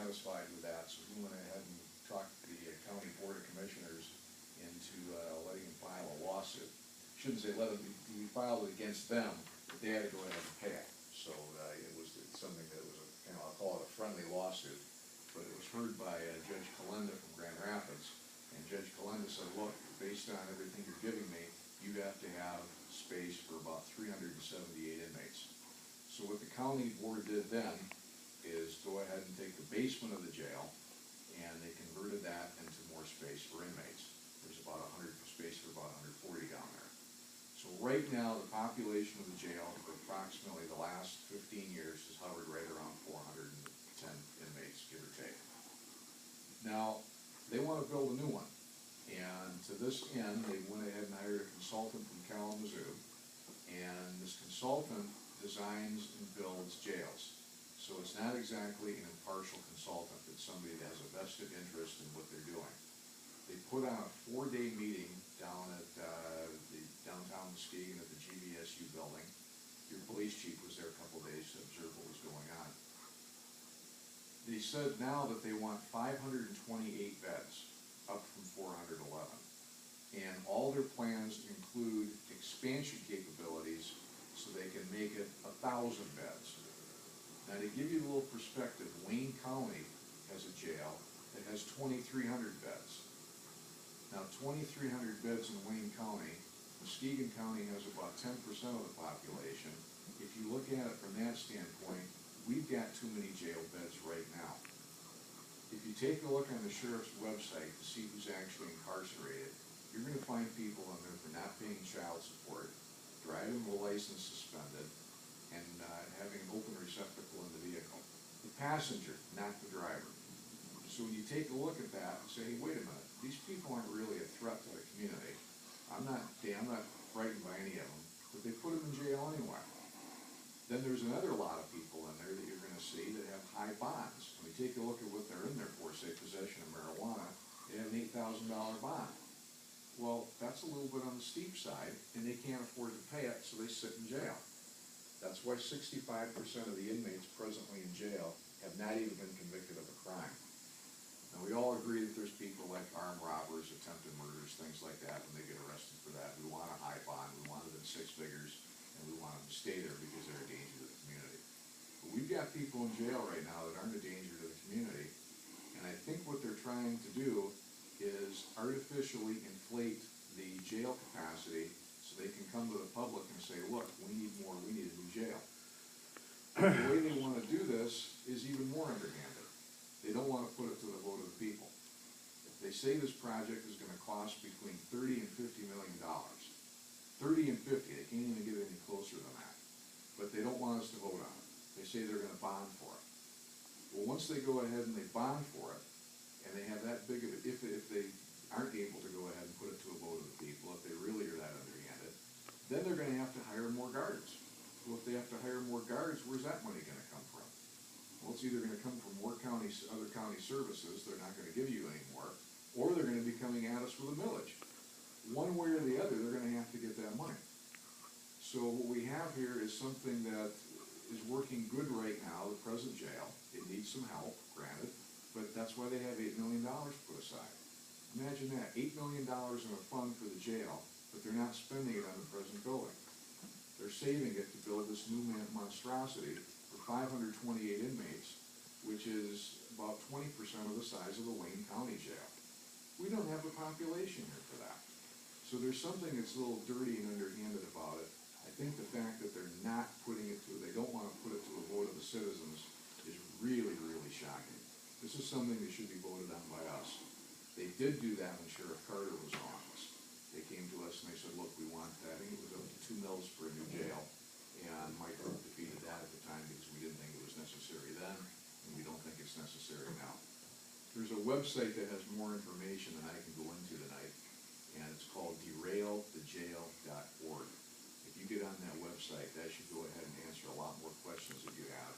satisfied with that, so he went ahead and talked the county board of commissioners into letting him file a lawsuit. Shouldn't say let him, he filed it against them, but they had to go ahead and pay it. So it was something that was, I'll call it a friendly lawsuit, but it was heard by Judge Kalenda from Grand Rapids, and Judge Kalenda said, look, based on everything you're giving me, you have to have space for about 378 inmates. So what the county board did then is go ahead and take the basement of the jail, and they converted that into more space for inmates. There's about 100 space for about 140 down there. So right now, the population of the jail for approximately the last 15 years has hovered right around 410 inmates, give or take. Now, they want to build a new one. And to this end, they went ahead and hired a consultant from Kalamazoo. And this consultant designs and builds jails. So it's not exactly an impartial consultant. It's somebody that has a vested interest in what they're doing. They put on a 4-day meeting down at the downtown Muskegon at the GVSU building. Your police chief was there a couple of days to observe what was going on. They said now that they want 528 beds, up from 411. And all their plans include expansion capabilities so they can make it 1,000 beds. Now, to give you a little perspective, Wayne County has a jail that has 2,300 beds. Now, 2,300 beds in Wayne County, Muskegon County has about 10% of the population. If you look at it from that standpoint, we've got too many jail beds right now. If you take a look on the sheriff's website to see who's actually incarcerated, you're going to find people in there for not paying child support, driving with license suspended, and having an open receptacle in the vehicle. The passenger, not the driver. So when you take a look at that and say, hey, wait a minute, these people aren't really a threat to the community. I'm not frightened by any of them, but they put them in jail anyway. Then there's another lot of people in there that you're going to see that have high bonds. When you take a look at what they're in there for, say possession of marijuana, they have an $8,000 bond. Well, that's a little bit on the steep side, and they can't afford to pay it, so they sit in jail. That's why 65% of the inmates presently in jail have not even been convicted of a crime. Now, we all agree that there's people like armed robbers, attempted murders, things like that. When they get arrested for that, we want a high bond, we want it in 6 figures, and we want them to stay there because they're a danger to the community. But we've got people in jail right now that aren't a danger to the community, and I think what they're trying to do is artificially inflate the jail capacity so they can come to the public and say, look, we need more, we need a new jail. The way they want to do this is even more underhanded. They don't want to put it to the vote of the people. If they say this project is going to cost between $30 and $50 million, 30 and 50, they can't even get any closer than that. But they don't want us to vote on it. They say they're going to bond for it. Well, once they go ahead and they bond for it, and they have that big of it, if they aren't able to go ahead and put it to a vote of the people, if they really are that underhanded, then they're going to have to hire more guards. Well, if they have to hire more guards, where's that money going to come from? Well, it's either going to come from more counties, other county services, they're not going to give you any more, or they're going to be coming at us with a millage. One way or the other, they're going to have to get that money. So what we have here is something that is working good right now, the present jail. It needs some help, granted, but that's why they have $8 million put aside. Imagine that, $8 million in a fund for the jail, but they're not spending it on the present building. They're saving it to build this new monstrosity for 528 inmates, which is about 20% of the size of the Wayne County Jail. We don't have a population here for that. So there's something that's a little dirty and underhanded about it. I think the fact that they're not putting it to, they don't want to put it to a vote of the citizens is really, really shocking. This is something that should be voted on by us. They did do that when Sheriff Carter was in office. They came to us and they said, look, we want that. I think it was up to $2 million for a new jail. And my group defeated that at the time because we didn't think it was necessary then, and we don't think it's necessary now. There's a website that has more information than I can go into tonight, and it's called derailthejail.org. If you get on that website, that should go ahead and answer a lot more questions that you have.